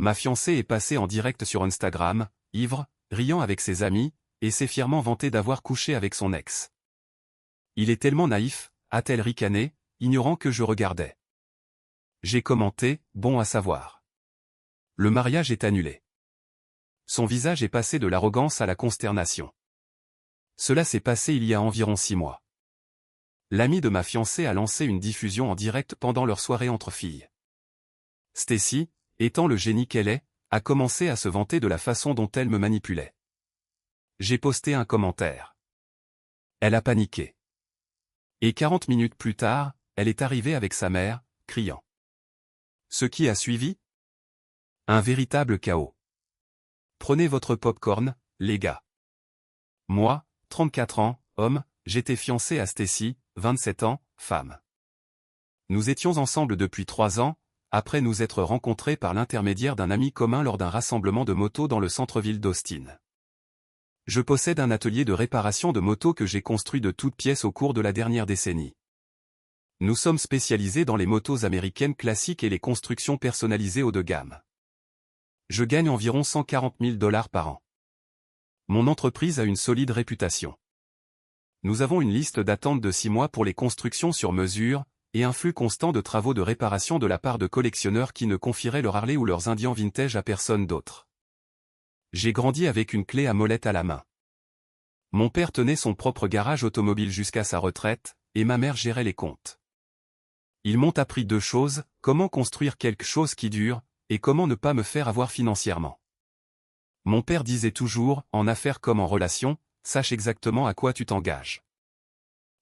ma fiancée est passée en direct sur Instagram, ivre, riant avec ses amis, et s'est fièrement vantée d'avoir couché avec son ex. Il est tellement naïf, a-t-elle ricané, ignorant que je regardais. J'ai commenté, bon à savoir. Le mariage est annulé. Son visage est passé de l'arrogance à la consternation. Cela s'est passé il y a environ 6 mois. L'ami de ma fiancée a lancé une diffusion en direct pendant leur soirée entre filles. Stacy, étant le génie qu'elle est, a commencé à se vanter de la façon dont elle me manipulait. J'ai posté un commentaire. Elle a paniqué. Et 40 minutes plus tard, elle est arrivée avec sa mère, criant. Ce qui a suivi? Un véritable chaos. Prenez votre popcorn, les gars. Moi, 34 ans, homme, j'étais fiancé à Stacy, 27 ans, femme. Nous étions ensemble depuis 3 ans, après nous être rencontrés par l'intermédiaire d'un ami commun lors d'un rassemblement de motos dans le centre-ville d'Austin. Je possède un atelier de réparation de motos que j'ai construit de toutes pièces au cours de la dernière décennie. Nous sommes spécialisés dans les motos américaines classiques et les constructions personnalisées haut de gamme. Je gagne environ 140 000 $ par an. Mon entreprise a une solide réputation. Nous avons une liste d'attente de 6 mois pour les constructions sur mesure, et un flux constant de travaux de réparation de la part de collectionneurs qui ne confieraient leur Harley ou leurs Indians vintage à personne d'autre. J'ai grandi avec une clé à molette à la main. Mon père tenait son propre garage automobile jusqu'à sa retraite, et ma mère gérait les comptes. Ils m'ont appris 2 choses, comment construire quelque chose qui dure, et comment ne pas me faire avoir financièrement. Mon père disait toujours, en affaires comme en relation, sache exactement à quoi tu t'engages.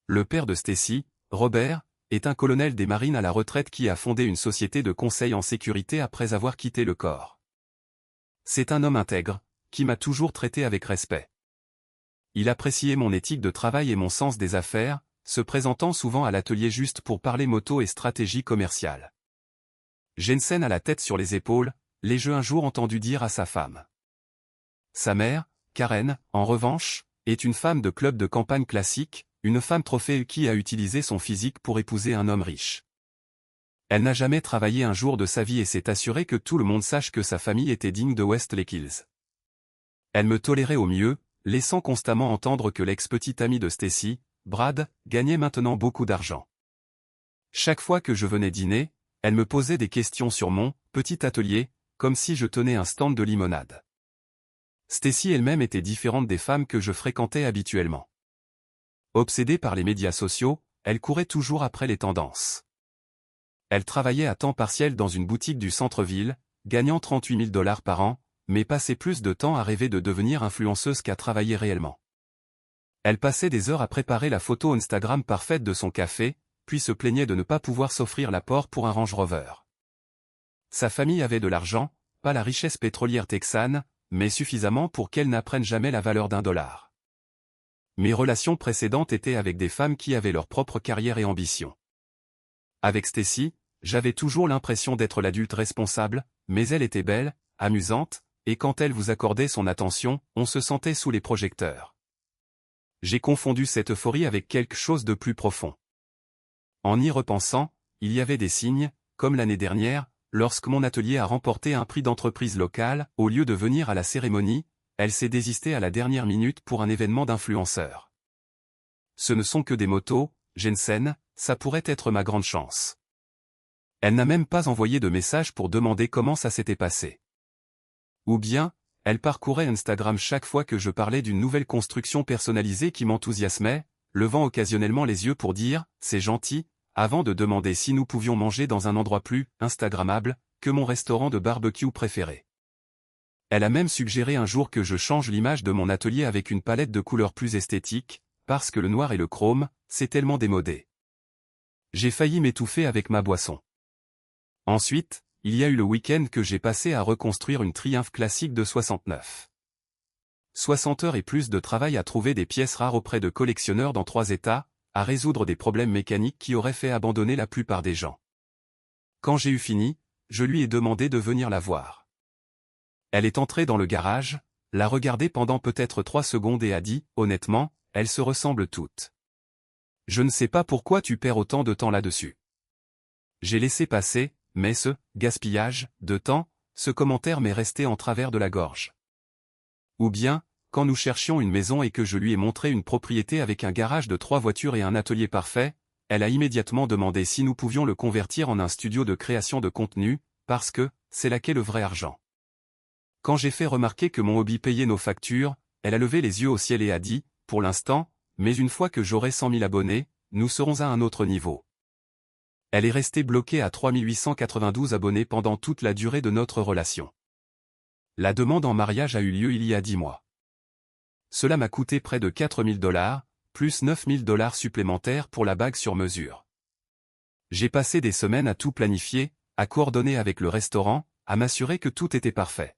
Le père de Stacy, Robert, est un colonel des marines à la retraite qui a fondé une société de conseil en sécurité après avoir quitté le corps. C'est un homme intègre, qui m'a toujours traité avec respect. Il appréciait mon éthique de travail et mon sens des affaires, se présentant souvent à l'atelier juste pour parler moto et stratégie commerciale. Jensen a la tête sur les épaules, l'ai-je un jour entendu dire à sa femme. Sa mère, Karen, en revanche, est une femme de club de campagne classique, une femme trophée qui a utilisé son physique pour épouser un homme riche. Elle n'a jamais travaillé un jour de sa vie et s'est assurée que tout le monde sache que sa famille était digne de Westlake Hills. Elle me tolérait au mieux, laissant constamment entendre que l'ex-petit ami de Stacy, Brad, gagnait maintenant beaucoup d'argent. Chaque fois que je venais dîner, elle me posait des questions sur mon petit atelier, comme si je tenais un stand de limonade. Stacy elle-même était différente des femmes que je fréquentais habituellement. Obsédée par les médias sociaux, elle courait toujours après les tendances. Elle travaillait à temps partiel dans une boutique du centre-ville, gagnant 38 000 $ par an, mais passait plus de temps à rêver de devenir influenceuse qu'à travailler réellement. Elle passait des heures à préparer la photo Instagram parfaite de son café, puis se plaignait de ne pas pouvoir s'offrir l'apport pour un Range Rover. Sa famille avait de l'argent, pas la richesse pétrolière texane, mais suffisamment pour qu'elle n'apprenne jamais la valeur d'un dollar. Mes relations précédentes étaient avec des femmes qui avaient leur propre carrière et ambition. Avec Stacy, j'avais toujours l'impression d'être l'adulte responsable, mais elle était belle, amusante, et quand elle vous accordait son attention, on se sentait sous les projecteurs. J'ai confondu cette euphorie avec quelque chose de plus profond. En y repensant, il y avait des signes, comme l'année dernière, lorsque mon atelier a remporté un prix d'entreprise locale, au lieu de venir à la cérémonie, elle s'est désistée à la dernière minute pour un événement d'influenceurs. Ce ne sont que des motos, Jensen, ça pourrait être ma grande chance. Elle n'a même pas envoyé de message pour demander comment ça s'était passé. Ou bien, elle parcourait Instagram chaque fois que je parlais d'une nouvelle construction personnalisée qui m'enthousiasmait, levant occasionnellement les yeux pour dire « c'est gentil », avant de demander si nous pouvions manger dans un endroit plus « instagrammable » que mon restaurant de barbecue préféré. Elle a même suggéré un jour que je change l'image de mon atelier avec une palette de couleurs plus esthétique, parce que le noir et le chrome, c'est tellement démodé. J'ai failli m'étouffer avec ma boisson. Ensuite, il y a eu le week-end que j'ai passé à reconstruire une Triumph classique de 69. 60 heures et plus de travail à trouver des pièces rares auprès de collectionneurs dans 3 États, à résoudre des problèmes mécaniques qui auraient fait abandonner la plupart des gens. Quand j'ai eu fini, je lui ai demandé de venir la voir. Elle est entrée dans le garage, l'a regardé pendant peut-être 3 secondes et a dit, honnêtement, elles se ressemblent toutes. Je ne sais pas pourquoi tu perds autant de temps là-dessus. J'ai laissé passer, mais ce gaspillage de temps ce commentaire m'est resté en travers de la gorge. Ou bien, quand nous cherchions une maison et que je lui ai montré une propriété avec un garage de 3 voitures et un atelier parfait, elle a immédiatement demandé si nous pouvions le convertir en un studio de création de contenu, parce que, c'est là qu'est le vrai argent. Quand j'ai fait remarquer que mon hobby payait nos factures, elle a levé les yeux au ciel et a dit, pour l'instant, mais une fois que j'aurai 100 000 abonnés, nous serons à un autre niveau. Elle est restée bloquée à 3 892 abonnés pendant toute la durée de notre relation. La demande en mariage a eu lieu il y a 10 mois. Cela m'a coûté près de 4 000 $, plus 9 000 $ supplémentaires pour la bague sur mesure. J'ai passé des semaines à tout planifier, à coordonner avec le restaurant, à m'assurer que tout était parfait.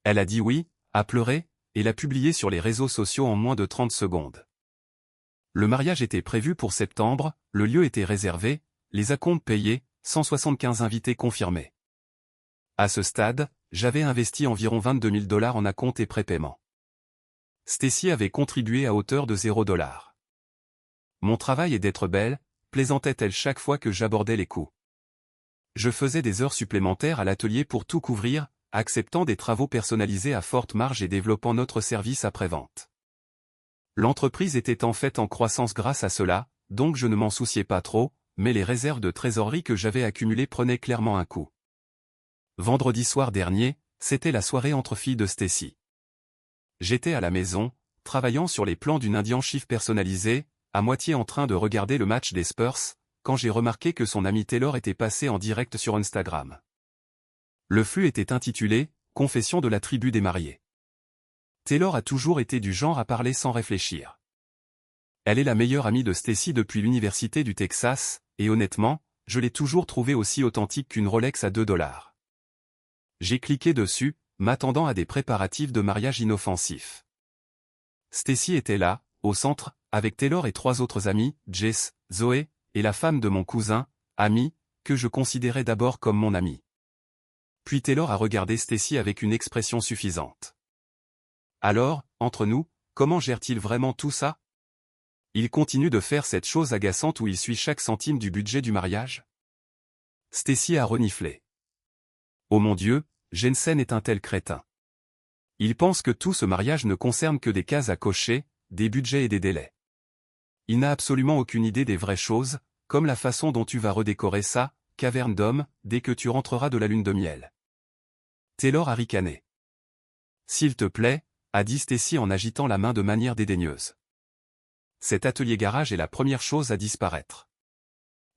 Elle a dit oui, a pleuré, et l'a publié sur les réseaux sociaux en moins de 30 secondes. Le mariage était prévu pour septembre, le lieu était réservé, les acomptes payés, 175 invités confirmés. À ce stade, j'avais investi environ 22 000 $ en acompte et prépaiement. Stacy avait contribué à hauteur de 0 $. Mon travail est d'être belle, plaisantait-elle chaque fois que j'abordais les coûts. Je faisais des heures supplémentaires à l'atelier pour tout couvrir, acceptant des travaux personnalisés à forte marge et développant notre service après-vente. L'entreprise était en fait en croissance grâce à cela, donc je ne m'en souciais pas trop, mais les réserves de trésorerie que j'avais accumulées prenaient clairement un coup. Vendredi soir dernier, c'était la soirée entre filles de Stacy. J'étais à la maison, travaillant sur les plans d'une Indian Chief personnalisée, à moitié en train de regarder le match des Spurs, quand j'ai remarqué que son ami Taylor était passé en direct sur Instagram. Le flux était intitulé « Confession de la tribu des mariés ». Taylor a toujours été du genre à parler sans réfléchir. Elle est la meilleure amie de Stacy depuis l'université du Texas, et honnêtement, je l'ai toujours trouvée aussi authentique qu'une Rolex à 2 $. J'ai cliqué dessus, m'attendant à des préparatifs de mariage inoffensifs. Stacy était là, au centre, avec Taylor et 3 autres amis, Jess, Zoé, et la femme de mon cousin, Amy, que je considérais d'abord comme mon ami. Puis Taylor a regardé Stacy avec une expression suffisante. Alors, entre nous, comment gère-t-il vraiment tout ça? Il continue de faire cette chose agaçante où il suit chaque centime du budget du mariage? Stacy a reniflé. Oh mon Dieu, Jensen est un tel crétin. Il pense que tout ce mariage ne concerne que des cases à cocher, des budgets et des délais. Il n'a absolument aucune idée des vraies choses, comme la façon dont tu vas redécorer ça, caverne d'homme, dès que tu rentreras de la lune de miel. Taylor a ricané. S'il te plaît, a dit Stacy en agitant la main de manière dédaigneuse. Cet atelier garage est la première chose à disparaître.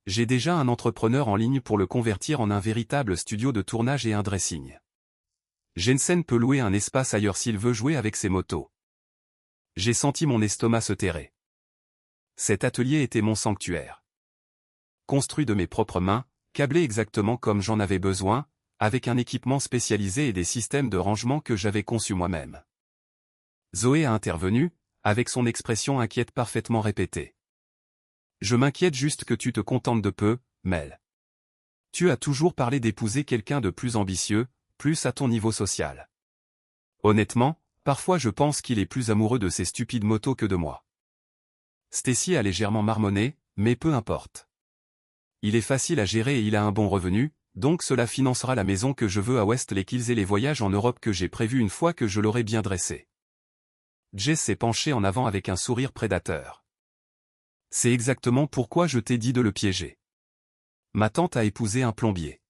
J'ai déjà un entrepreneur en ligne pour le convertir en un véritable studio de tournage et un dressing. Jensen peut louer un espace ailleurs s'il veut jouer avec ses motos. J'ai senti mon estomac se terrer. Cet atelier était mon sanctuaire. Construit de mes propres mains, câblé exactement comme j'en avais besoin, avec un équipement spécialisé et des systèmes de rangement que j'avais conçus moi-même. Zoé a intervenu, avec son expression inquiète parfaitement répétée. Je m'inquiète juste que tu te contentes de peu, Mel. Tu as toujours parlé d'épouser quelqu'un de plus ambitieux, plus à ton niveau social. Honnêtement, parfois je pense qu'il est plus amoureux de ces stupides motos que de moi. Stacy a légèrement marmonné, mais peu importe. Il est facile à gérer et il a un bon revenu, donc cela financera la maison que je veux à Westlake Hills et les voyages en Europe que j'ai prévus une fois que je l'aurai bien dressé. Jess s'est penché en avant avec un sourire prédateur. C'est exactement pourquoi je t'ai dit de le piéger. Ma tante a épousé un plombier.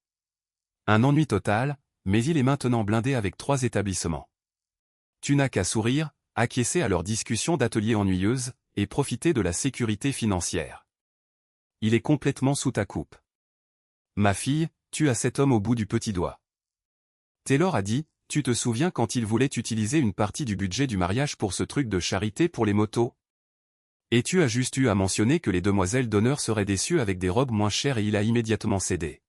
Un ennui total, mais il est maintenant blindé avec 3 établissements. Tu n'as qu'à sourire, acquiescer à leurs discussions d'atelier ennuyeuses, et profiter de la sécurité financière. Il est complètement sous ta coupe. Ma fille, tu as cet homme au bout du petit doigt. Taylor a dit, tu te souviens quand il voulait utiliser une partie du budget du mariage pour ce truc de charité pour les motos? Et tu as juste eu à mentionner que les demoiselles d'honneur seraient déçues avec des robes moins chères et il a immédiatement cédé.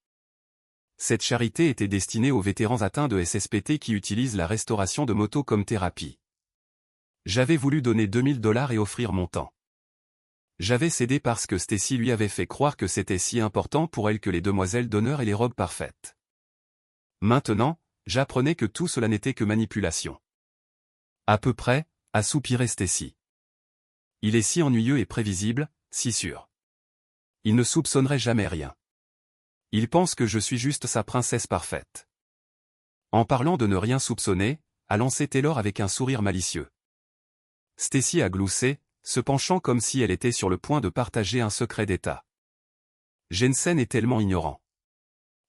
Cette charité était destinée aux vétérans atteints de SSPT qui utilisent la restauration de motos comme thérapie. J'avais voulu donner 2 000 $ et offrir mon temps. J'avais cédé parce que Stacy lui avait fait croire que c'était si important pour elle que les demoiselles d'honneur et les robes parfaites. Maintenant, j'apprenais que tout cela n'était que manipulation. À peu près, a soupiré Stacy. Il est si ennuyeux et prévisible, si sûr. Il ne soupçonnerait jamais rien. Il pense que je suis juste sa princesse parfaite. En parlant de ne rien soupçonner, a lancé Taylor avec un sourire malicieux. Stacy a gloussé, se penchant comme si elle était sur le point de partager un secret d'État. Jensen est tellement ignorant.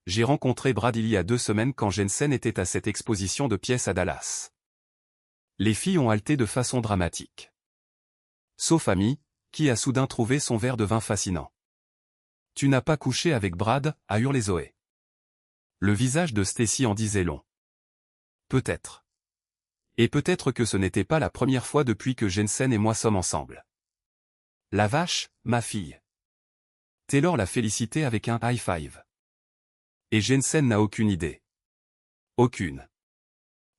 J'ai rencontré Brad il y a 2 semaines quand Jensen était à cette exposition de pièces à Dallas. Les filles ont halté de façon dramatique. Sauf Amy, qui a soudain trouvé son verre de vin fascinant. « Tu n'as pas couché avec Brad » a hurlé Zoé. Le visage de Stacy en disait long. Peut-être. Et peut-être que ce n'était pas la première fois depuis que Jensen et moi sommes ensemble. La vache, ma fille. Taylor l'a félicité avec un high five. Et Jensen n'a aucune idée. Aucune.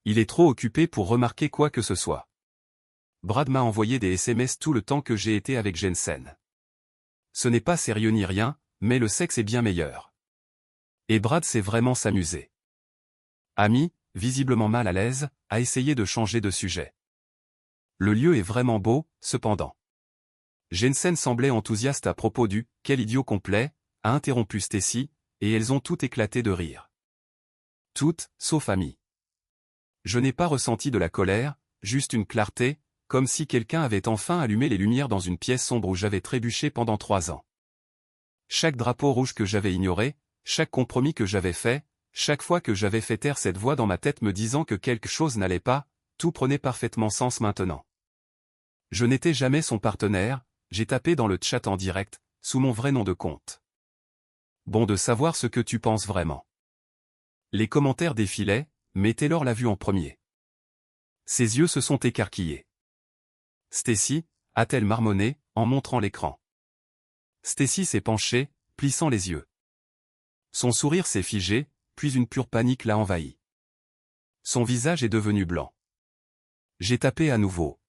Il est trop occupé pour remarquer quoi que ce soit. Brad m'a envoyé des SMS tout le temps que j'ai été avec Jensen. Ce n'est pas sérieux ni rien, mais le sexe est bien meilleur. Et Brad sait vraiment s'amuser. Amy, visiblement mal à l'aise, a essayé de changer de sujet. Le lieu est vraiment beau, cependant. Jensen semblait enthousiaste à propos du « quel idiot complet », a interrompu Stacy, et elles ont toutes éclaté de rire. Toutes, sauf Amy. Je n'ai pas ressenti de la colère, juste une clarté, comme si quelqu'un avait enfin allumé les lumières dans une pièce sombre où j'avais trébuché pendant 3 ans. Chaque drapeau rouge que j'avais ignoré, chaque compromis que j'avais fait, chaque fois que j'avais fait taire cette voix dans ma tête me disant que quelque chose n'allait pas, tout prenait parfaitement sens maintenant. Je n'étais jamais son partenaire, j'ai tapé dans le chat en direct, sous mon vrai nom de compte. Bon de savoir ce que tu penses vraiment. Les commentaires défilaient, mais Taylor l'a vu en premier. Ses yeux se sont écarquillés. Stacy, a-t-elle marmonné, en montrant l'écran. Stacy s'est penchée, plissant les yeux. Son sourire s'est figé, puis une pure panique l'a envahi. Son visage est devenu blanc. J'ai tapé à nouveau.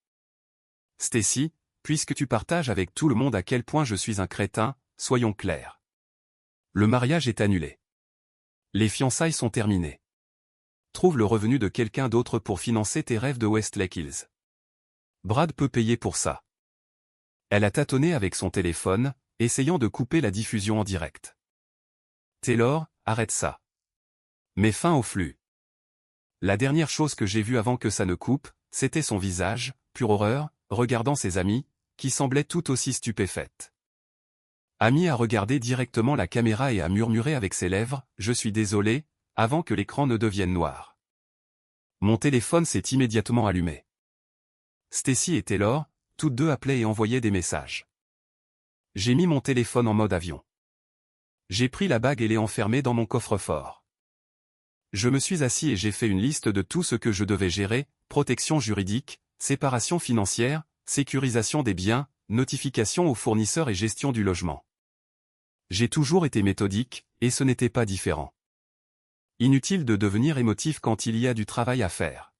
Stacy, puisque tu partages avec tout le monde à quel point je suis un crétin, soyons clairs. Le mariage est annulé. Les fiançailles sont terminées. Trouve le revenu de quelqu'un d'autre pour financer tes rêves de Westlake Hills. Brad peut payer pour ça. Elle a tâtonné avec son téléphone, essayant de couper la diffusion en direct. Taylor, arrête ça. Mets fin au flux. La dernière chose que j'ai vue avant que ça ne coupe, c'était son visage, pure horreur, regardant ses amies, qui semblaient tout aussi stupéfaites. Amy a regardé directement la caméra et a murmuré avec ses lèvres « Je suis désolé », avant que l'écran ne devienne noir. Mon téléphone s'est immédiatement allumé. Stacy et Taylor, toutes deux appelaient et envoyaient des messages. J'ai mis mon téléphone en mode avion. J'ai pris la bague et l'ai enfermée dans mon coffre-fort. Je me suis assis et j'ai fait une liste de tout ce que je devais gérer, protection juridique, séparation financière, sécurisation des biens, notification aux fournisseurs et gestion du logement. J'ai toujours été méthodique, et ce n'était pas différent. Inutile de devenir émotif quand il y a du travail à faire.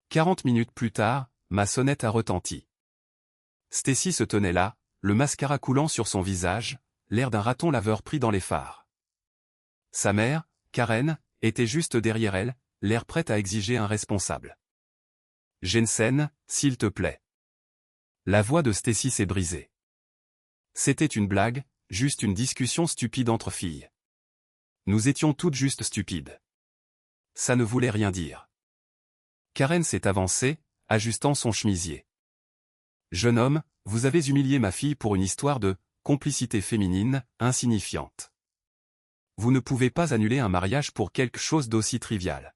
40 minutes plus tard, ma sonnette a retenti. Stacy se tenait là, le mascara coulant sur son visage, l'air d'un raton laveur pris dans les phares. Sa mère, Karen, était juste derrière elle, l'air prête à exiger un responsable. Jensen, s'il te plaît. La voix de Stacy s'est brisée. C'était une blague, juste une discussion stupide entre filles. Nous étions toutes juste stupides. Ça ne voulait rien dire. Karen s'est avancée, ajustant son chemisier. Jeune homme, vous avez humilié ma fille pour une histoire de complicité féminine, insignifiante. Vous ne pouvez pas annuler un mariage pour quelque chose d'aussi trivial.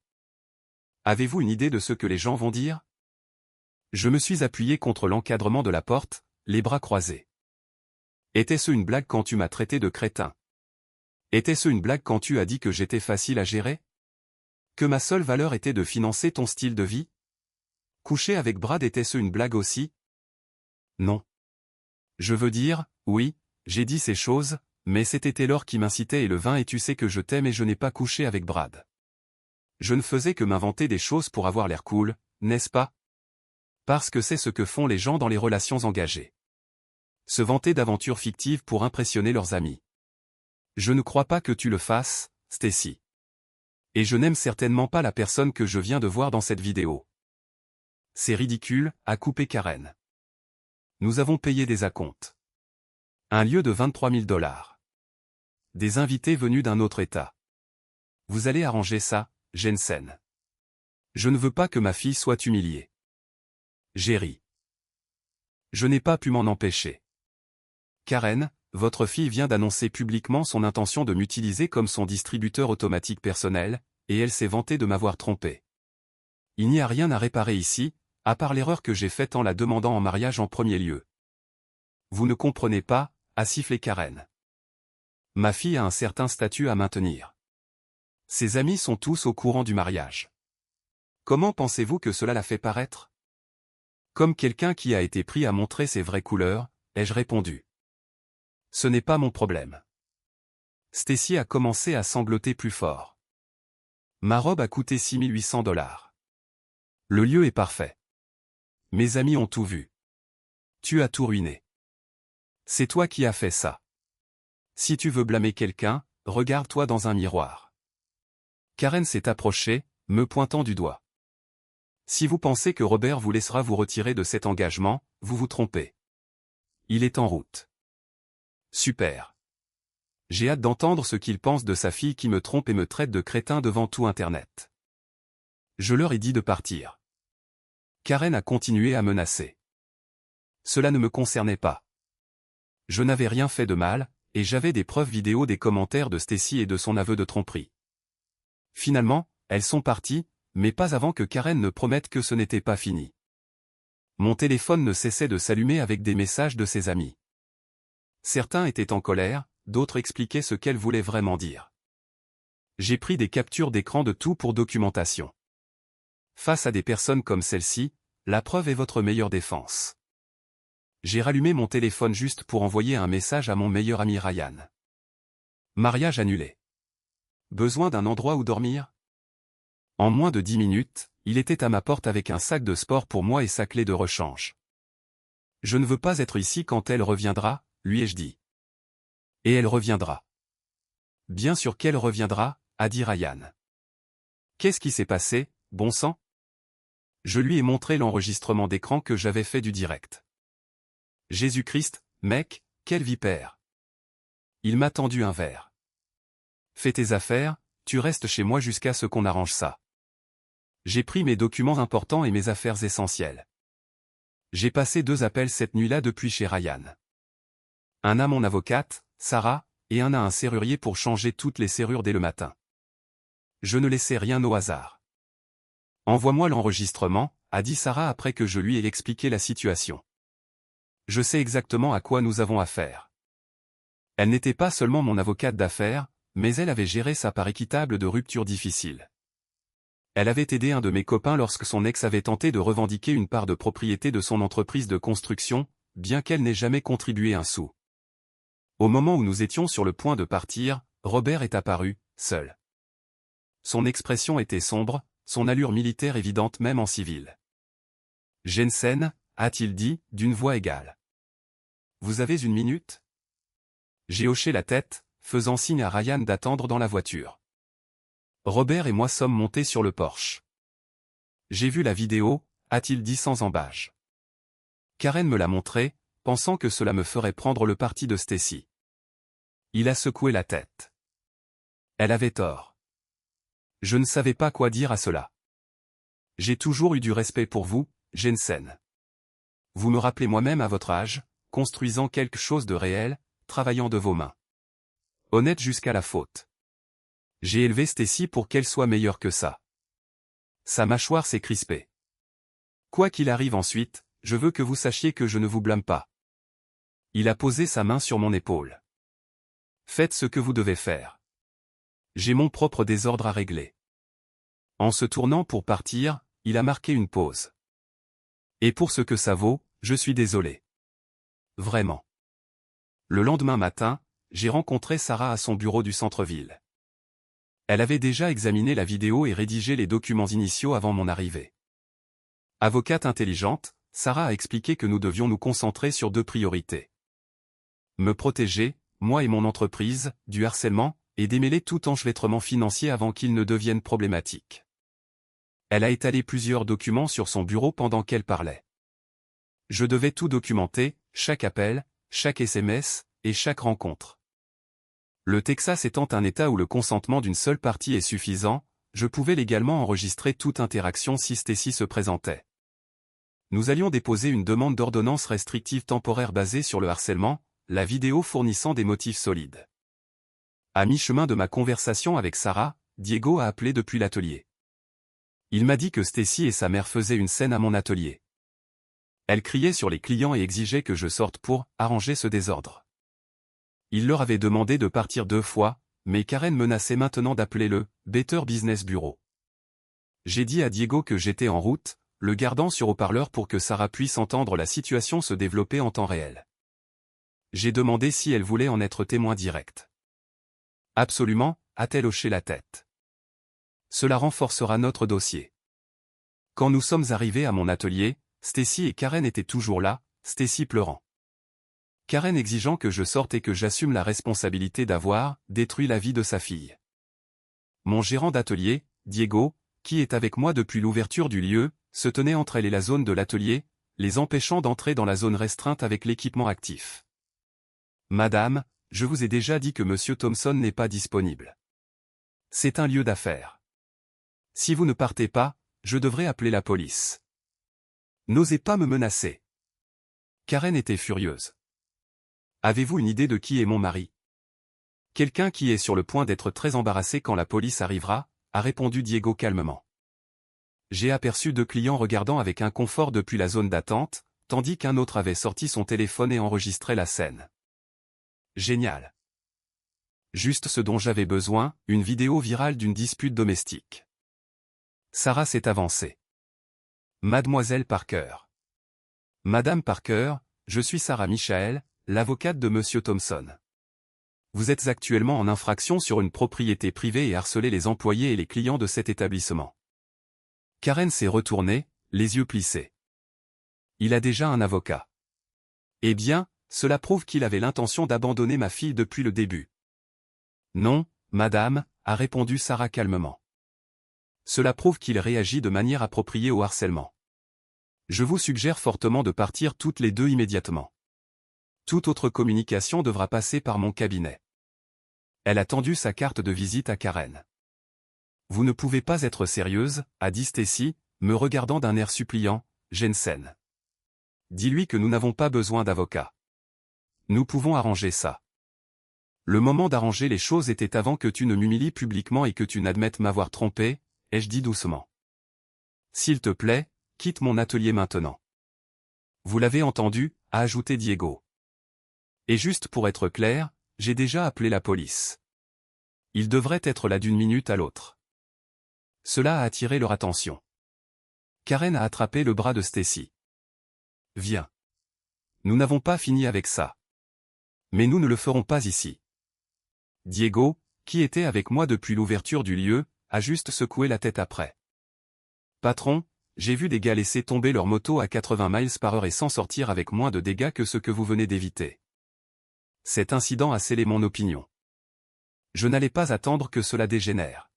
Avez-vous une idée de ce que les gens vont dire? Je me suis appuyé contre l'encadrement de la porte, les bras croisés. Était-ce une blague quand tu m'as traité de crétin? Était-ce une blague quand tu as dit que j'étais facile à gérer? Que ma seule valeur était de financer ton style de vie? Coucher avec Brad était-ce une blague aussi? Non. Je veux dire, oui, j'ai dit ces choses, mais c'était Taylor qui m'incitait et le vin et tu sais que je t'aime et je n'ai pas couché avec Brad. Je ne faisais que m'inventer des choses pour avoir l'air cool, n'est-ce pas? Parce que c'est ce que font les gens dans les relations engagées. Se vanter d'aventures fictives pour impressionner leurs amis. Je ne crois pas que tu le fasses, Stacy. Et je n'aime certainement pas la personne que je viens de voir dans cette vidéo. C'est ridicule, a coupé Karen. Nous avons payé des acomptes. Un lieu de 23 000 $. Des invités venus d'un autre État. Vous allez arranger ça, Jensen. Je ne veux pas que ma fille soit humiliée. J'ai ri. Je n'ai pas pu m'en empêcher. Karen, votre fille vient d'annoncer publiquement son intention de m'utiliser comme son distributeur automatique personnel, et elle s'est vantée de m'avoir trompé. Il n'y a rien à réparer ici, à part l'erreur que j'ai faite en la demandant en mariage en premier lieu. Vous ne comprenez pas, a sifflé Karen. Ma fille a un certain statut à maintenir. Ses amis sont tous au courant du mariage. Comment pensez-vous que cela la fait paraître? Comme quelqu'un qui a été pris à montrer ses vraies couleurs, ai-je répondu. Ce n'est pas mon problème. Stacy a commencé à sangloter plus fort. Ma robe a coûté $6 800. Le lieu est parfait. Mes amis ont tout vu. Tu as tout ruiné. C'est toi qui as fait ça. Si tu veux blâmer quelqu'un, regarde-toi dans un miroir. Karen s'est approchée, me pointant du doigt. Si vous pensez que Robert vous laissera vous retirer de cet engagement, vous vous trompez. Il est en route. Super. J'ai hâte d'entendre ce qu'il pense de sa fille qui me trompe et me traite de crétin devant tout Internet. Je leur ai dit de partir. Karen a continué à menacer. Cela ne me concernait pas. Je n'avais rien fait de mal, et j'avais des preuves vidéo des commentaires de Stacy et de son aveu de tromperie. Finalement, elles sont parties, mais pas avant que Karen ne promette que ce n'était pas fini. Mon téléphone ne cessait de s'allumer avec des messages de ses amis. Certains étaient en colère, d'autres expliquaient ce qu'elle voulait vraiment dire. J'ai pris des captures d'écran de tout pour documentation. Face à des personnes comme celle-ci, la preuve est votre meilleure défense. J'ai rallumé mon téléphone juste pour envoyer un message à mon meilleur ami Ryan. Mariage annulé. Besoin d'un endroit où dormir? En moins de 10 minutes, il était à ma porte avec un sac de sport pour moi et sa clé de rechange. Je ne veux pas être ici quand elle reviendra, lui ai-je dit. Et elle reviendra. Bien sûr qu'elle reviendra, a dit Ryan. Qu'est-ce qui s'est passé, bon sang? Je lui ai montré l'enregistrement d'écran que j'avais fait du direct. Jésus-Christ, mec, quel vipère. Il m'a tendu un verre. Fais tes affaires, tu restes chez moi jusqu'à ce qu'on arrange ça. J'ai pris mes documents importants et mes affaires essentielles. J'ai passé 2 appels cette nuit-là depuis chez Ryan. Un à mon avocate, Sarah, et un à un serrurier pour changer toutes les serrures dès le matin. Je ne laissais rien au hasard. Envoie-moi l'enregistrement, a dit Sarah après que je lui ai expliqué la situation. Je sais exactement à quoi nous avons affaire. Elle n'était pas seulement mon avocate d'affaires, mais elle avait géré sa part équitable de rupture difficile. Elle avait aidé un de mes copains lorsque son ex avait tenté de revendiquer une part de propriété de son entreprise de construction, bien qu'elle n'ait jamais contribué un sou. Au moment où nous étions sur le point de partir, Robert est apparu, seul. Son expression était sombre, son allure militaire évidente même en civil. Jensen, a-t-il dit, d'une voix égale. Vous avez une minute? J'ai hoché la tête, faisant signe à Ryan d'attendre dans la voiture. Robert et moi sommes montés sur le Porsche. J'ai vu la vidéo, a-t-il dit sans embâche. Karen me l'a montré, pensant que cela me ferait prendre le parti de Stacy. Il a secoué la tête. Elle avait tort. Je ne savais pas quoi dire à cela. J'ai toujours eu du respect pour vous, Jensen. Vous me rappelez moi-même à votre âge, construisant quelque chose de réel, travaillant de vos mains. Honnête jusqu'à la faute. J'ai élevé Stacy pour qu'elle soit meilleure que ça. Sa mâchoire s'est crispée. Quoi qu'il arrive ensuite, je veux que vous sachiez que je ne vous blâme pas. Il a posé sa main sur mon épaule. Faites ce que vous devez faire. J'ai mon propre désordre à régler. En se tournant pour partir, il a marqué une pause. Et pour ce que ça vaut, je suis désolé. Vraiment. Le lendemain matin, j'ai rencontré Sarah à son bureau du centre-ville. Elle avait déjà examiné la vidéo et rédigé les documents initiaux avant mon arrivée. Avocate intelligente, Sarah a expliqué que nous devions nous concentrer sur 2 priorités. Me protéger, moi et mon entreprise, du harcèlement, et démêler tout enchevêtrement financier avant qu'il ne devienne problématique. Elle a étalé plusieurs documents sur son bureau pendant qu'elle parlait. Je devais tout documenter, chaque appel, chaque SMS, et chaque rencontre. Le Texas étant un État où le consentement d'une seule partie est suffisant, je pouvais légalement enregistrer toute interaction si Stacy se présentait. Nous allions déposer une demande d'ordonnance restrictive temporaire basée sur le harcèlement, la vidéo fournissant des motifs solides. À mi-chemin de ma conversation avec Sarah, Diego a appelé depuis l'atelier. Il m'a dit que Stacy et sa mère faisaient une scène à mon atelier. Elle criait sur les clients et exigeait que je sorte pour arranger ce désordre. Il leur avait demandé de partir 2 fois, mais Karen menaçait maintenant d'appeler le Better Business Bureau. J'ai dit à Diego que j'étais en route, le gardant sur haut-parleur pour que Sarah puisse entendre la situation se développer en temps réel. J'ai demandé si elle voulait en être témoin direct. Absolument, a-t-elle hoché la tête. Cela renforcera notre dossier. Quand nous sommes arrivés à mon atelier, Stacy et Karen étaient toujours là, Stacy pleurant. Karen exigeant que je sorte et que j'assume la responsabilité d'avoir détruit la vie de sa fille. Mon gérant d'atelier, Diego, qui est avec moi depuis l'ouverture du lieu, se tenait entre elle et la zone de l'atelier, les empêchant d'entrer dans la zone restreinte avec l'équipement actif. Madame, je vous ai déjà dit que Monsieur Thompson n'est pas disponible. C'est un lieu d'affaires. Si vous ne partez pas, je devrais appeler la police. N'osez pas me menacer. Karen était furieuse. Avez-vous une idée de qui est mon mari? Quelqu'un qui est sur le point d'être très embarrassé quand la police arrivera, a répondu Diego calmement. J'ai aperçu 2 clients regardant avec inconfort depuis la zone d'attente, tandis qu'un autre avait sorti son téléphone et enregistrait la scène. Génial. Juste ce dont j'avais besoin, une vidéo virale d'une dispute domestique. Sarah s'est avancée. Mademoiselle Parker. Madame Parker, je suis Sarah Michael, l'avocate de Monsieur Thompson. Vous êtes actuellement en infraction sur une propriété privée et harcelez les employés et les clients de cet établissement. Karen s'est retournée, les yeux plissés. Il a déjà un avocat. Eh bien, cela prouve qu'il avait l'intention d'abandonner ma fille depuis le début. Non, madame, a répondu Sarah calmement. Cela prouve qu'il réagit de manière appropriée au harcèlement. Je vous suggère fortement de partir toutes les 2 immédiatement. Toute autre communication devra passer par mon cabinet. Elle a tendu sa carte de visite à Karen. Vous ne pouvez pas être sérieuse, a dit Stacy, me regardant d'un air suppliant, Jensen. Dis-lui que nous n'avons pas besoin d'avocat. Nous pouvons arranger ça. Le moment d'arranger les choses était avant que tu ne m'humilies publiquement et que tu n'admettes m'avoir trompé, ai-je dit doucement. S'il te plaît, quitte mon atelier maintenant. Vous l'avez entendu, a ajouté Diego. Et juste pour être clair, j'ai déjà appelé la police. Ils devraient être là d'une minute à l'autre. Cela a attiré leur attention. Karen a attrapé le bras de Stacy. Viens. Nous n'avons pas fini avec ça. Mais nous ne le ferons pas ici. Diego, qui était avec moi depuis l'ouverture du lieu, a juste secoué la tête après. Patron, j'ai vu des gars laisser tomber leur moto à 80 miles par heure et s'en sortir avec moins de dégâts que ce que vous venez d'éviter. Cet incident a scellé mon opinion. Je n'allais pas attendre que cela dégénère.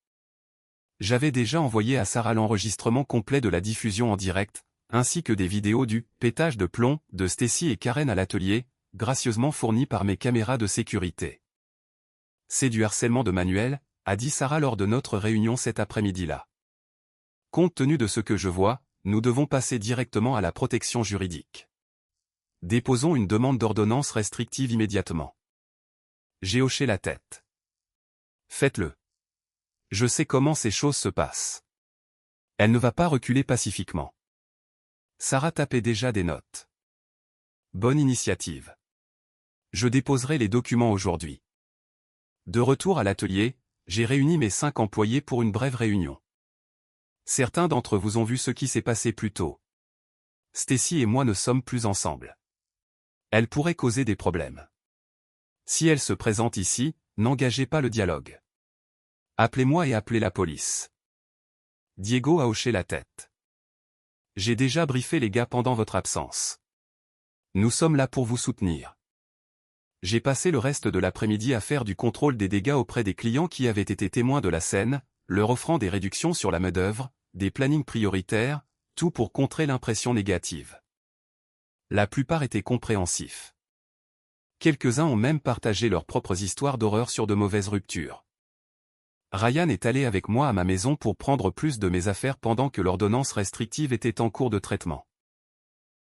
J'avais déjà envoyé à Sarah l'enregistrement complet de la diffusion en direct, ainsi que des vidéos du « pétage de plomb » de Stacy et Karen à l'atelier, gracieusement fournies par mes caméras de sécurité. C'est du harcèlement de manuel, a dit Sarah lors de notre réunion cet après-midi-là. Compte tenu de ce que je vois, nous devons passer directement à la protection juridique. Déposons une demande d'ordonnance restrictive immédiatement. J'ai hoché la tête. Faites-le. Je sais comment ces choses se passent. Elle ne va pas reculer pacifiquement. Sarah tapait déjà des notes. Bonne initiative. Je déposerai les documents aujourd'hui. De retour à l'atelier, j'ai réuni mes 5 employés pour une brève réunion. Certains d'entre vous ont vu ce qui s'est passé plus tôt. Stacy et moi ne sommes plus ensemble. Elle pourrait causer des problèmes. Si elle se présente ici, n'engagez pas le dialogue. Appelez-moi et appelez la police. Diego a hoché la tête. J'ai déjà briefé les gars pendant votre absence. Nous sommes là pour vous soutenir. J'ai passé le reste de l'après-midi à faire du contrôle des dégâts auprès des clients qui avaient été témoins de la scène, leur offrant des réductions sur la main-d'œuvre, des plannings prioritaires, tout pour contrer l'impression négative. La plupart étaient compréhensifs. Quelques-uns ont même partagé leurs propres histoires d'horreur sur de mauvaises ruptures. Ryan est allé avec moi à ma maison pour prendre plus de mes affaires pendant que l'ordonnance restrictive était en cours de traitement.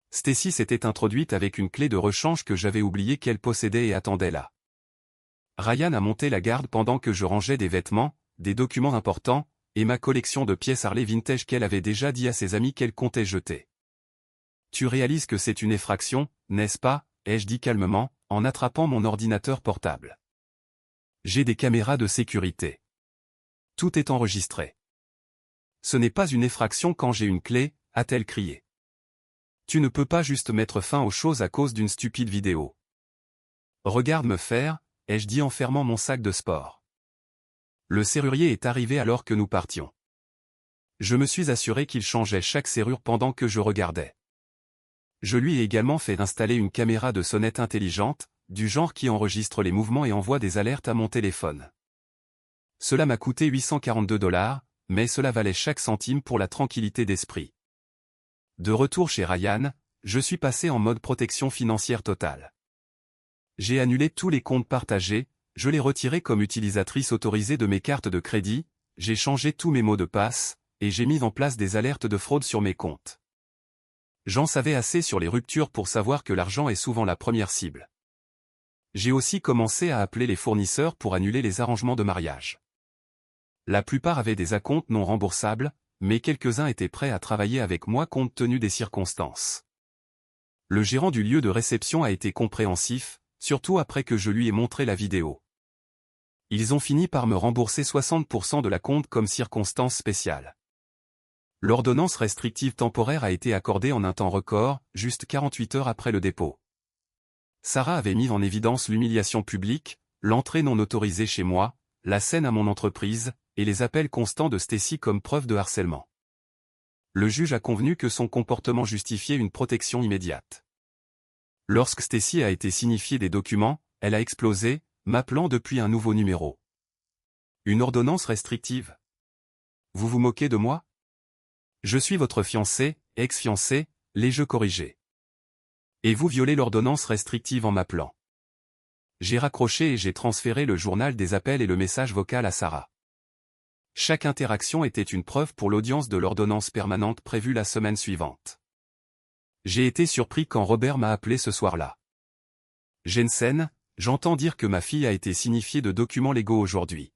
Stacy s'était introduite avec une clé de rechange que j'avais oublié qu'elle possédait et attendait là. Ryan a monté la garde pendant que je rangeais des vêtements, des documents importants, et ma collection de pièces Harley vintage qu'elle avait déjà dit à ses amis qu'elle comptait jeter. Tu réalises que c'est une effraction, n'est-ce pas, ai-je dit calmement, en attrapant mon ordinateur portable. J'ai des caméras de sécurité. Tout est enregistré. Ce n'est pas une effraction quand j'ai une clé, a-t-elle crié. Tu ne peux pas juste mettre fin aux choses à cause d'une stupide vidéo. Regarde me faire, ai-je dit en fermant mon sac de sport. Le serrurier est arrivé alors que nous partions. Je me suis assuré qu'il changeait chaque serrure pendant que je regardais. Je lui ai également fait installer une caméra de sonnette intelligente, du genre qui enregistre les mouvements et envoie des alertes à mon téléphone. Cela m'a coûté 842 $, mais cela valait chaque centime pour la tranquillité d'esprit. De retour chez Ryan, je suis passé en mode protection financière totale. J'ai annulé tous les comptes partagés, je les retiré comme utilisatrice autorisée de mes cartes de crédit, j'ai changé tous mes mots de passe, et j'ai mis en place des alertes de fraude sur mes comptes. J'en savais assez sur les ruptures pour savoir que l'argent est souvent la première cible. J'ai aussi commencé à appeler les fournisseurs pour annuler les arrangements de mariage. La plupart avaient des acomptes non remboursables, mais quelques-uns étaient prêts à travailler avec moi compte tenu des circonstances. Le gérant du lieu de réception a été compréhensif, surtout après que je lui ai montré la vidéo. Ils ont fini par me rembourser 60% de l'acompte comme circonstance spéciale. L'ordonnance restrictive temporaire a été accordée en un temps record, juste 48 heures après le dépôt. Sarah avait mis en évidence l'humiliation publique, l'entrée non autorisée chez moi, la scène à mon entreprise, et les appels constants de Stacy comme preuve de harcèlement. Le juge a convenu que son comportement justifiait une protection immédiate. Lorsque Stacy a été signifiée des documents, elle a explosé, m'appelant depuis un nouveau numéro. Une ordonnance restrictive? Vous vous moquez de moi? Je suis votre fiancé, ex-fiancé, l'ai-je corrigé. Et vous violez l'ordonnance restrictive en m'appelant. J'ai raccroché et j'ai transféré le journal des appels et le message vocal à Sarah. Chaque interaction était une preuve pour l'audience de l'ordonnance permanente prévue la semaine suivante. J'ai été surpris quand Robert m'a appelé ce soir-là. Jensen, j'entends dire que ma fille a été signifiée de documents légaux aujourd'hui.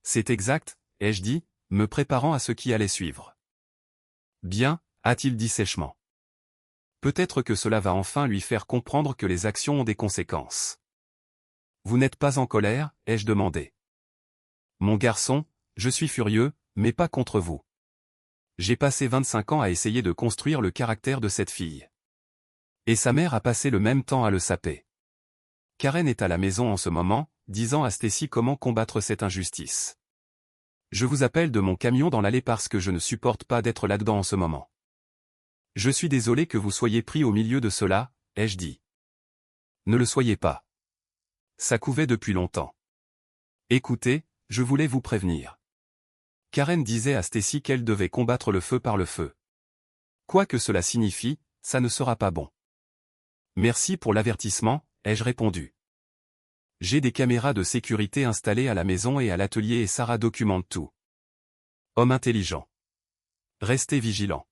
C'est exact, ai-je dit, me préparant à ce qui allait suivre. Bien, a-t-il dit sèchement. Peut-être que cela va enfin lui faire comprendre que les actions ont des conséquences. Vous n'êtes pas en colère, ai-je demandé. Mon garçon, je suis furieux, mais pas contre vous. J'ai passé 25 ans à essayer de construire le caractère de cette fille. Et sa mère a passé le même temps à le saper. Karen est à la maison en ce moment, disant à Stacy comment combattre cette injustice. Je vous appelle de mon camion dans l'allée parce que je ne supporte pas d'être là-dedans en ce moment. Je suis désolé que vous soyez pris au milieu de cela, ai-je dit. Ne le soyez pas. Ça couvait depuis longtemps. Écoutez, je voulais vous prévenir. Karen disait à Stacy qu'elle devait combattre le feu par le feu. Quoi que cela signifie, ça ne sera pas bon. Merci pour l'avertissement, ai-je répondu. J'ai des caméras de sécurité installées à la maison et à l'atelier et Sarah documente tout. Homme intelligent. Restez vigilant.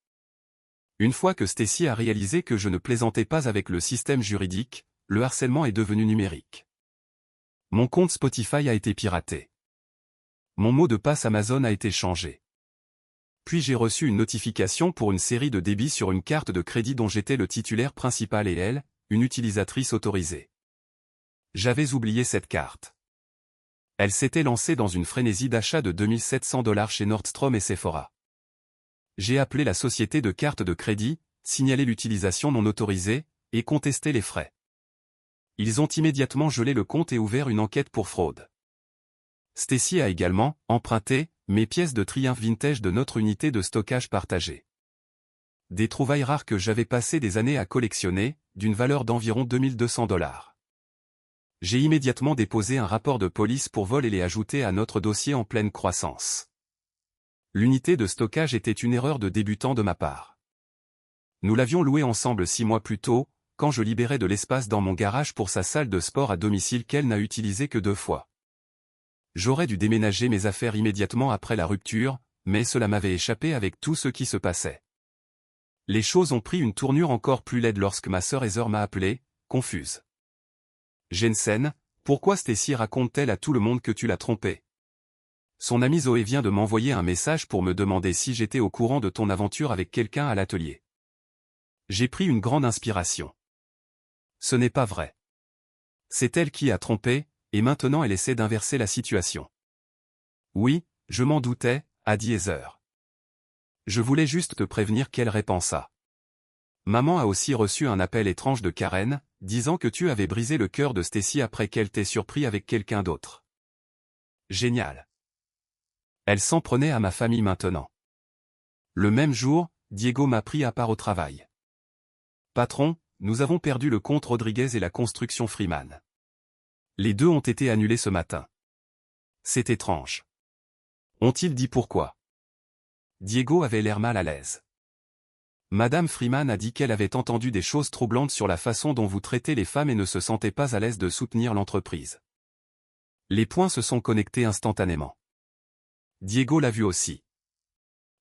Une fois que Stacy a réalisé que je ne plaisantais pas avec le système juridique, le harcèlement est devenu numérique. Mon compte Spotify a été piraté. Mon mot de passe Amazon a été changé. Puis j'ai reçu une notification pour une série de débits sur une carte de crédit dont j'étais le titulaire principal et elle, une utilisatrice autorisée. J'avais oublié cette carte. Elle s'était lancée dans une frénésie d'achat de 2700 $ chez Nordstrom et Sephora. J'ai appelé la société de cartes de crédit, signalé l'utilisation non autorisée, et contesté les frais. Ils ont immédiatement gelé le compte et ouvert une enquête pour fraude. Stacy a également emprunté mes pièces de Triumph Vintage de notre unité de stockage partagée. Des trouvailles rares que j'avais passé des années à collectionner, d'une valeur d'environ 2200 $. J'ai immédiatement déposé un rapport de police pour vol et les ajouté à notre dossier en pleine croissance. L'unité de stockage était une erreur de débutant de ma part. Nous l'avions louée ensemble 6 mois plus tôt, quand je libérais de l'espace dans mon garage pour sa salle de sport à domicile qu'elle n'a utilisé que 2 fois. J'aurais dû déménager mes affaires immédiatement après la rupture, mais cela m'avait échappé avec tout ce qui se passait. Les choses ont pris une tournure encore plus laide lorsque ma sœur Heather m'a appelé, confuse. Jensen, pourquoi Stacy raconte-t-elle à tout le monde que tu l'as trompée? Son amie Zoé vient de m'envoyer un message pour me demander si j'étais au courant de ton aventure avec quelqu'un à l'atelier. J'ai pris une grande inspiration. Ce n'est pas vrai. C'est elle qui a trompé, et maintenant elle essaie d'inverser la situation. Oui, je m'en doutais, a dit Heather. Je voulais juste te prévenir qu'elle répand ça. Maman a aussi reçu un appel étrange de Karen, disant que tu avais brisé le cœur de Stacy après qu'elle t'ait surpris avec quelqu'un d'autre. Génial. Elle s'en prenait à ma famille maintenant. Le même jour, Diego m'a pris à part au travail. Patron, nous avons perdu le comte Rodriguez et la construction Freeman. Les deux ont été annulés ce matin. C'est étrange. Ont-ils dit pourquoi? Diego avait l'air mal à l'aise. Madame Freeman a dit qu'elle avait entendu des choses troublantes sur la façon dont vous traitez les femmes et ne se sentait pas à l'aise de soutenir l'entreprise. Les points se sont connectés instantanément. Diego l'a vu aussi.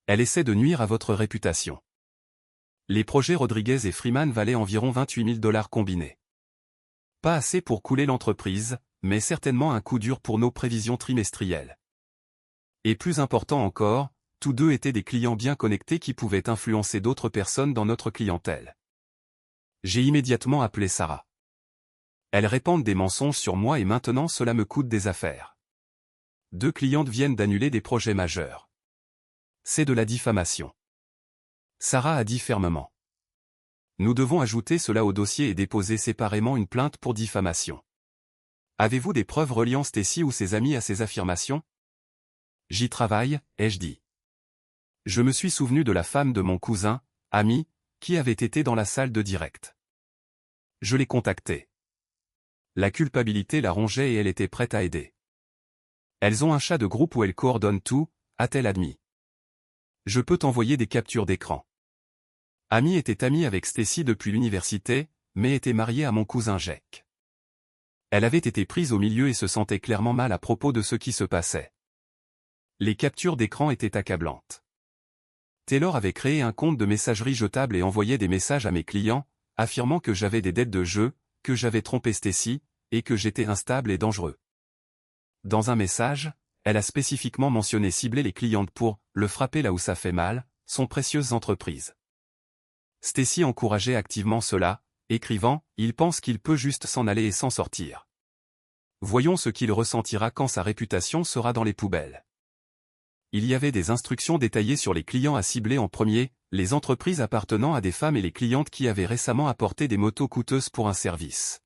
Elle essaie de nuire à votre réputation. Les projets Rodriguez et Freeman valaient environ 28 000 $ combinés. Pas assez pour couler l'entreprise, mais certainement un coup dur pour nos prévisions trimestrielles. Et plus important encore, tous deux étaient des clients bien connectés qui pouvaient influencer d'autres personnes dans notre clientèle. J'ai immédiatement appelé Sarah. Elle répand des mensonges sur moi et maintenant cela me coûte des affaires. 2 clientes viennent d'annuler des projets majeurs. C'est de la diffamation. Sarah a dit fermement. Nous devons ajouter cela au dossier et déposer séparément une plainte pour diffamation. Avez-vous des preuves reliant Stacy ou ses amis à ces affirmations? J'y travaille, ai-je dit. Je me suis souvenu de la femme de mon cousin, Amy, qui avait été dans la salle de direct. Je l'ai contactée. La culpabilité la rongeait et elle était prête à aider. Elles ont un chat de groupe où elles coordonnent tout, a-t-elle admis. Je peux t'envoyer des captures d'écran. Amy était amie avec Stacy depuis l'université, mais était mariée à mon cousin Jake. Elle avait été prise au milieu et se sentait clairement mal à propos de ce qui se passait. Les captures d'écran étaient accablantes. Taylor avait créé un compte de messagerie jetable et envoyait des messages à mes clients, affirmant que j'avais des dettes de jeu, que j'avais trompé Stacy, et que j'étais instable et dangereux. Dans un message, elle a spécifiquement mentionné cibler les clientes pour « le frapper là où ça fait mal », son précieuses entreprises. Stacy encourageait activement cela, écrivant « il pense qu'il peut juste s'en aller et s'en sortir. Voyons ce qu'il ressentira quand sa réputation sera dans les poubelles. » Il y avait des instructions détaillées sur les clients à cibler en premier, les entreprises appartenant à des femmes et les clientes qui avaient récemment apporté des motos coûteuses pour un service.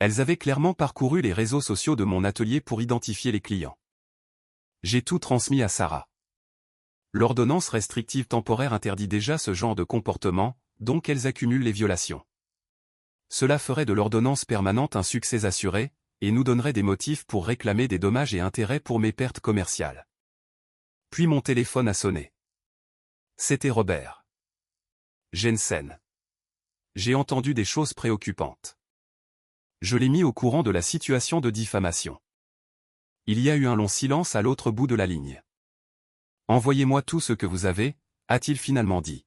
Elles avaient clairement parcouru les réseaux sociaux de mon atelier pour identifier les clients. J'ai tout transmis à Sarah. L'ordonnance restrictive temporaire interdit déjà ce genre de comportement, donc elles accumulent les violations. Cela ferait de l'ordonnance permanente un succès assuré, et nous donnerait des motifs pour réclamer des dommages et intérêts pour mes pertes commerciales. Puis mon téléphone a sonné. C'était Robert. Jensen. J'ai entendu des choses préoccupantes. Je l'ai mis au courant de la situation de diffamation. Il y a eu un long silence à l'autre bout de la ligne. Envoyez-moi tout ce que vous avez, a-t-il finalement dit.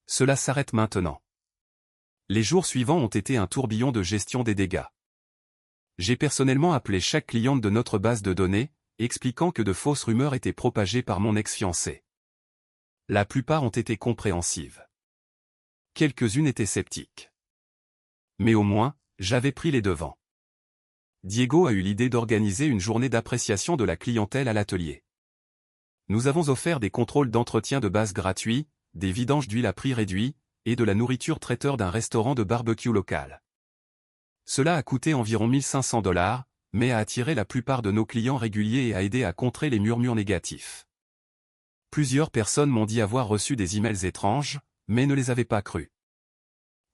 Cela s'arrête maintenant. Les jours suivants ont été un tourbillon de gestion des dégâts. J'ai personnellement appelé chaque cliente de notre base de données, expliquant que de fausses rumeurs étaient propagées par mon ex-fiancé. La plupart ont été compréhensives. Quelques-unes étaient sceptiques. Mais au moins, j'avais pris les devants. Diego a eu l'idée d'organiser une journée d'appréciation de la clientèle à l'atelier. Nous avons offert des contrôles d'entretien de base gratuits, des vidanges d'huile à prix réduit, et de la nourriture traiteur d'un restaurant de barbecue local. Cela a coûté environ 1 500 $, mais a attiré la plupart de nos clients réguliers et a aidé à contrer les murmures négatifs. Plusieurs personnes m'ont dit avoir reçu des emails étranges, mais ne les avaient pas crus.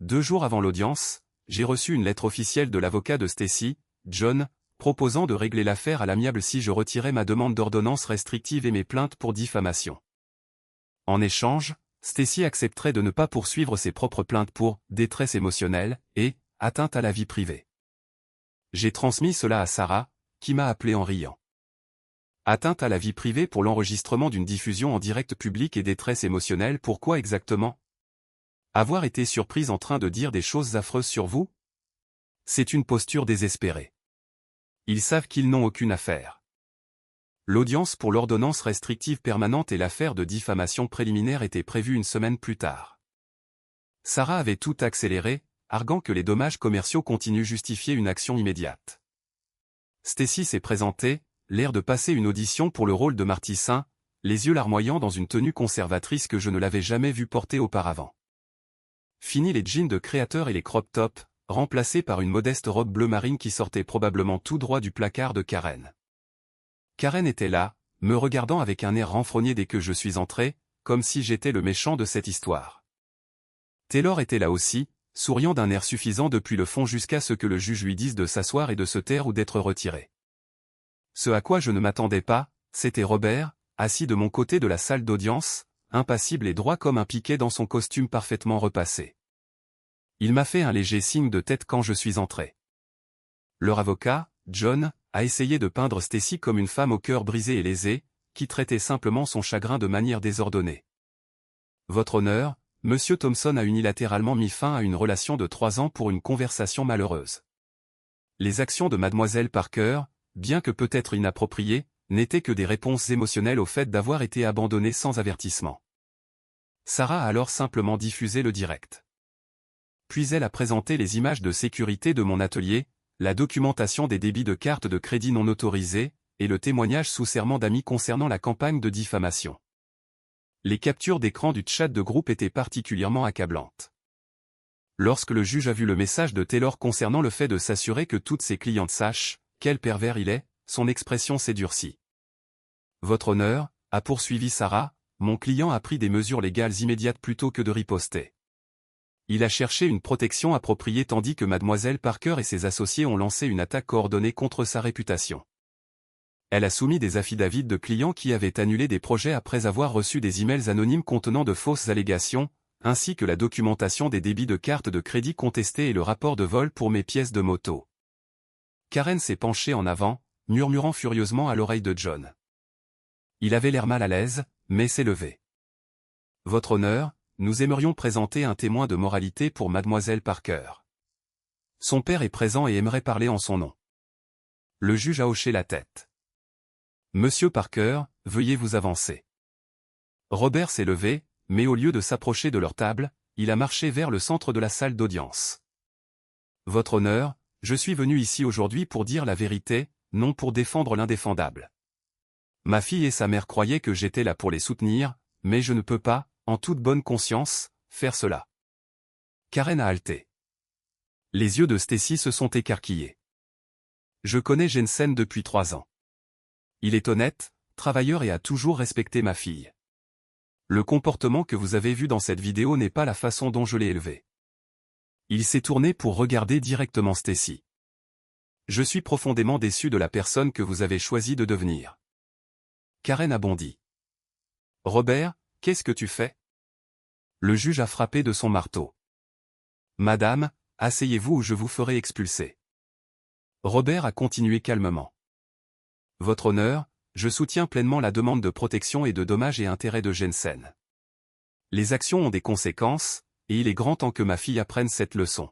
2 jours avant l'audience, j'ai reçu une lettre officielle de l'avocat de Stacy, John, proposant de régler l'affaire à l'amiable si je retirais ma demande d'ordonnance restrictive et mes plaintes pour diffamation. En échange, Stacy accepterait de ne pas poursuivre ses propres plaintes pour détresse émotionnelle et atteinte à la vie privée. J'ai transmis cela à Sarah, qui m'a appelé en riant. Atteinte à la vie privée pour l'enregistrement d'une diffusion en direct public et détresse émotionnelle, pourquoi exactement? Avoir été surprise en train de dire des choses affreuses sur vous? C'est une posture désespérée. Ils savent qu'ils n'ont aucune affaire. L'audience pour l'ordonnance restrictive permanente et l'affaire de diffamation préliminaire était prévue une semaine plus tard. Sarah avait tout accéléré, arguant que les dommages commerciaux continus justifiaient une action immédiate. Stacy s'est présentée, l'air de passer une audition pour le rôle de Marty Saint, les yeux larmoyants dans une tenue conservatrice que je ne l'avais jamais vue porter auparavant. Fini les jeans de créateur et les crop tops, remplacés par une modeste robe bleu marine qui sortait probablement tout droit du placard de Karen. Karen était là, me regardant avec un air renfrogné dès que je suis entré, comme si j'étais le méchant de cette histoire. Taylor était là aussi, souriant d'un air suffisant depuis le fond jusqu'à ce que le juge lui dise de s'asseoir et de se taire ou d'être retiré. Ce à quoi je ne m'attendais pas, c'était Robert, assis de mon côté de la salle d'audience, impassible et droit comme un piquet dans son costume parfaitement repassé. Il m'a fait un léger signe de tête quand je suis entré. Leur avocat, John, a essayé de peindre Stacy comme une femme au cœur brisé et lésé, qui traitait simplement son chagrin de manière désordonnée. Votre honneur, Monsieur Thompson a unilatéralement mis fin à une relation de 3 ans pour une conversation malheureuse. Les actions de Mademoiselle Parker, bien que peut-être inappropriées, n'étaient que des réponses émotionnelles au fait d'avoir été abandonnée sans avertissement. Sarah a alors simplement diffusé le direct. Puis elle a présenté les images de sécurité de mon atelier, la documentation des débits de cartes de crédit non autorisés, et le témoignage sous serment d'amis concernant la campagne de diffamation. Les captures d'écran du chat de groupe étaient particulièrement accablantes. Lorsque le juge a vu le message de Taylor concernant le fait de s'assurer que toutes ses clientes sachent quel pervers il est, son expression s'est durcie. Votre honneur, a poursuivi Sarah, mon client a pris des mesures légales immédiates plutôt que de riposter. Il a cherché une protection appropriée tandis que Mademoiselle Parker et ses associés ont lancé une attaque coordonnée contre sa réputation. Elle a soumis des affidavits de clients qui avaient annulé des projets après avoir reçu des emails anonymes contenant de fausses allégations, ainsi que la documentation des débits de cartes de crédit contestés et le rapport de vol pour mes pièces de moto. Karen s'est penchée en avant, murmurant furieusement à l'oreille de John. Il avait l'air mal à l'aise, mais s'est levé. Votre honneur, nous aimerions présenter un témoin de moralité pour Mademoiselle Parker. Son père est présent et aimerait parler en son nom. Le juge a hoché la tête. Monsieur Parker, veuillez vous avancer. Robert s'est levé, mais au lieu de s'approcher de leur table, il a marché vers le centre de la salle d'audience. Votre honneur, je suis venu ici aujourd'hui pour dire la vérité, non pour défendre l'indéfendable. Ma fille et sa mère croyaient que j'étais là pour les soutenir, mais je ne peux pas, en toute bonne conscience, faire cela. Karen a halté. Les yeux de Stacy se sont écarquillés. Je connais Jensen depuis 3 ans. Il est honnête, travailleur et a toujours respecté ma fille. Le comportement que vous avez vu dans cette vidéo n'est pas la façon dont je l'ai élevé. Il s'est tourné pour regarder directement Stacy. Je suis profondément déçu de la personne que vous avez choisi de devenir. Karen a bondi. Robert, qu'est-ce que tu fais? Le juge a frappé de son marteau. Madame, asseyez-vous ou je vous ferai expulser. Robert a continué calmement. Votre honneur, je soutiens pleinement la demande de protection et de dommages et intérêts de Jensen. Les actions ont des conséquences, et il est grand temps que ma fille apprenne cette leçon.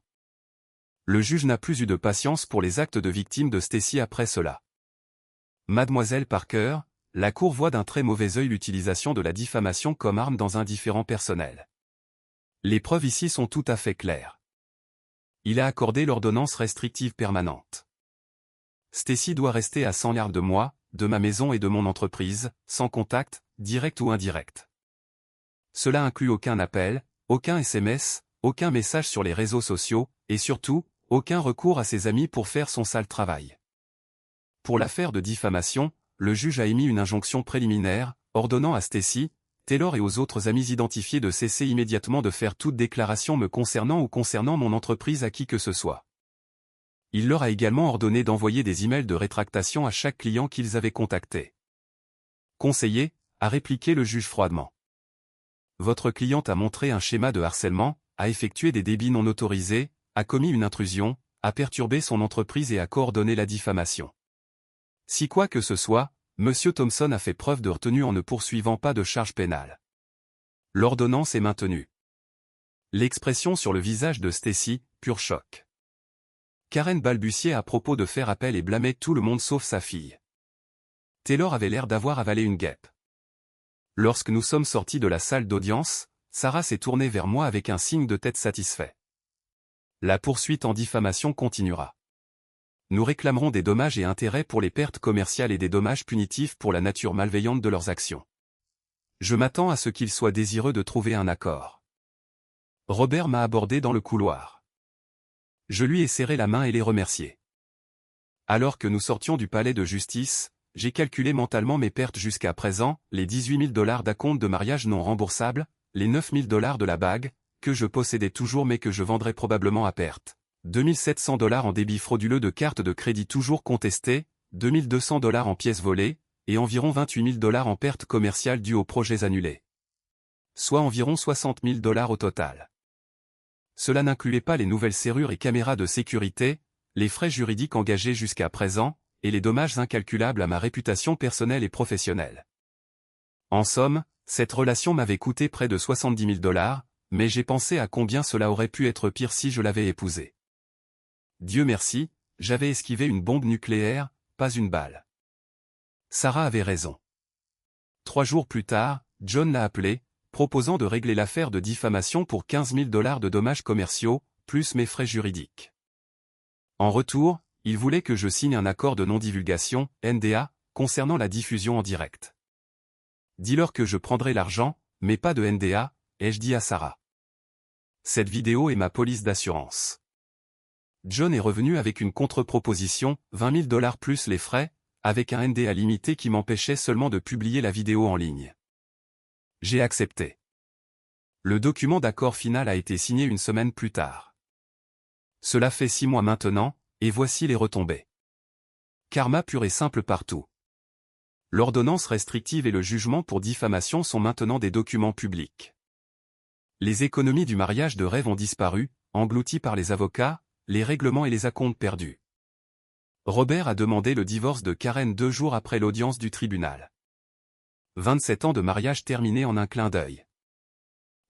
Le juge n'a plus eu de patience pour les actes de victime de Stacy après cela. Mademoiselle Parker, la Cour voit d'un très mauvais œil l'utilisation de la diffamation comme arme dans un différend personnel. Les preuves ici sont tout à fait claires. Il a accordé l'ordonnance restrictive permanente. Stacy doit rester à 100 yards de moi, de ma maison et de mon entreprise, sans contact, direct ou indirect. Cela inclut aucun appel, aucun SMS, aucun message sur les réseaux sociaux, et surtout, aucun recours à ses amis pour faire son sale travail. Pour l'affaire de diffamation, le juge a émis une injonction préliminaire, ordonnant à Stacy, Taylor et aux autres amis identifiés de cesser immédiatement de faire toute déclaration me concernant ou concernant mon entreprise à qui que ce soit. Il leur a également ordonné d'envoyer des emails de rétractation à chaque client qu'ils avaient contacté. Conseiller, a répliqué le juge froidement. Votre cliente a montré un schéma de harcèlement, a effectué des débits non autorisés, a commis une intrusion, a perturbé son entreprise et a coordonné la diffamation. Si quoi que ce soit, M. Thompson a fait preuve de retenue en ne poursuivant pas de charge pénale. L'ordonnance est maintenue. L'expression sur le visage de Stacy, pur choc. Karen balbutiait à propos de faire appel et blâmait tout le monde sauf sa fille. Taylor avait l'air d'avoir avalé une guêpe. Lorsque nous sommes sortis de la salle d'audience, Sarah s'est tournée vers moi avec un signe de tête satisfait. La poursuite en diffamation continuera. Nous réclamerons des dommages et intérêts pour les pertes commerciales et des dommages punitifs pour la nature malveillante de leurs actions. Je m'attends à ce qu'ils soient désireux de trouver un accord. Robert m'a abordé dans le couloir. Je lui ai serré la main et l'ai remercié. Alors que nous sortions du palais de justice, j'ai calculé mentalement mes pertes jusqu'à présent, les 18 000 $ d'acompte de mariage non remboursable, les 9 000 $ de la bague, que je possédais toujours mais que je vendrais probablement à perte. 2 700 $ en débit frauduleux de cartes de crédit toujours contestées, 2 200 $ en pièces volées, et environ 28 000 $ en pertes commerciales dues aux projets annulés. Soit environ 60 000 $ au total. Cela n'incluait pas les nouvelles serrures et caméras de sécurité, les frais juridiques engagés jusqu'à présent, et les dommages incalculables à ma réputation personnelle et professionnelle. En somme, cette relation m'avait coûté près de 70 000 $, mais j'ai pensé à combien cela aurait pu être pire si je l'avais épousée. Dieu merci, j'avais esquivé une bombe nucléaire, pas une balle. Sarah avait raison. 3 jours plus tard, John l'a appelé, proposant de régler l'affaire de diffamation pour 15 000 $ de dommages commerciaux, plus mes frais juridiques. En retour, il voulait que je signe un accord de non-divulgation, NDA, concernant la diffusion en direct. Dis-leur que je prendrai l'argent, mais pas de NDA, ai-je dit à Sarah. Cette vidéo est ma police d'assurance. John est revenu avec une contre-proposition, 20 000 $ plus les frais, avec un NDA limité qui m'empêchait seulement de publier la vidéo en ligne. J'ai accepté. Le document d'accord final a été signé une semaine plus tard. Cela fait 6 mois maintenant, et voici les retombées. Karma pur et simple partout. L'ordonnance restrictive et le jugement pour diffamation sont maintenant des documents publics. Les économies du mariage de rêve ont disparu, englouties par les avocats, les règlements et les acomptes perdus. Robert a demandé le divorce de Karen 2 jours après l'audience du tribunal. 27 ans de mariage terminés en un clin d'œil.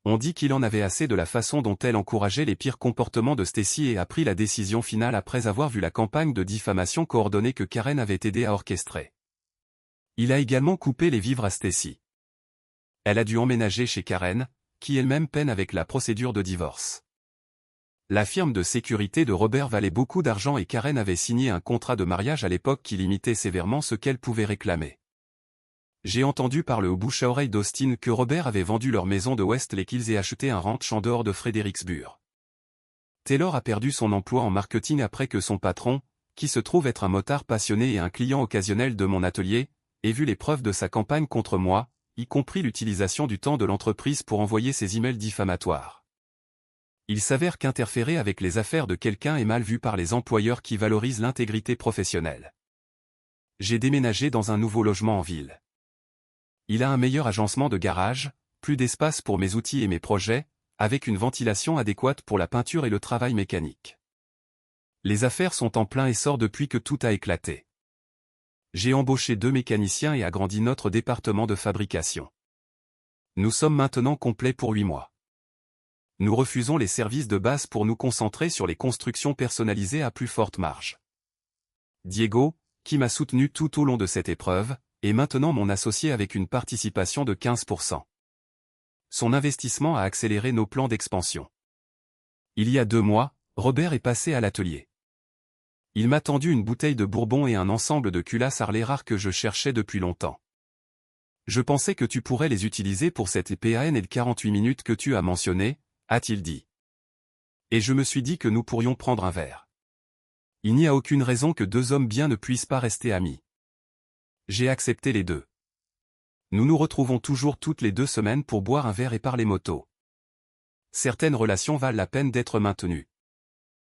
On dit qu'il en avait assez de la façon dont elle encourageait les pires comportements de Stacy et a pris la décision finale après avoir vu la campagne de diffamation coordonnée que Karen avait aidé à orchestrer. Il a également coupé les vivres à Stacy. Elle a dû emménager chez Karen, qui elle-même peine avec la procédure de divorce. La firme de sécurité de Robert valait beaucoup d'argent et Karen avait signé un contrat de mariage à l'époque qui limitait sévèrement ce qu'elle pouvait réclamer. J'ai entendu par le bouche à oreille d'Austin que Robert avait vendu leur maison de Westlake Hills et acheté un ranch en dehors de Fredericksburg. Taylor a perdu son emploi en marketing après que son patron, qui se trouve être un motard passionné et un client occasionnel de mon atelier, ait vu les preuves de sa campagne contre moi, y compris l'utilisation du temps de l'entreprise pour envoyer ses emails diffamatoires. Il s'avère qu'interférer avec les affaires de quelqu'un est mal vu par les employeurs qui valorisent l'intégrité professionnelle. J'ai déménagé dans un nouveau logement en ville. Il a un meilleur agencement de garage, plus d'espace pour mes outils et mes projets, avec une ventilation adéquate pour la peinture et le travail mécanique. Les affaires sont en plein essor depuis que tout a éclaté. J'ai embauché 2 mécaniciens et agrandi notre département de fabrication. Nous sommes maintenant complets pour 8 mois. Nous refusons les services de base pour nous concentrer sur les constructions personnalisées à plus forte marge. Diego, qui m'a soutenu tout au long de cette épreuve, est maintenant mon associé avec une participation de 15%. Son investissement a accéléré nos plans d'expansion. Il y a 2 mois, Robert est passé à l'atelier. Il m'a tendu une bouteille de bourbon et un ensemble de culasses Harley rares que je cherchais depuis longtemps. Je pensais que tu pourrais les utiliser pour cette EPAN et de 48 minutes que tu as mentionné, a-t-il dit. Et je me suis dit que nous pourrions prendre un verre. Il n'y a aucune raison que 2 hommes bien ne puissent pas rester amis. J'ai accepté les 2. Nous nous retrouvons toujours toutes les 2 semaines pour boire un verre et parler moto. Certaines relations valent la peine d'être maintenues.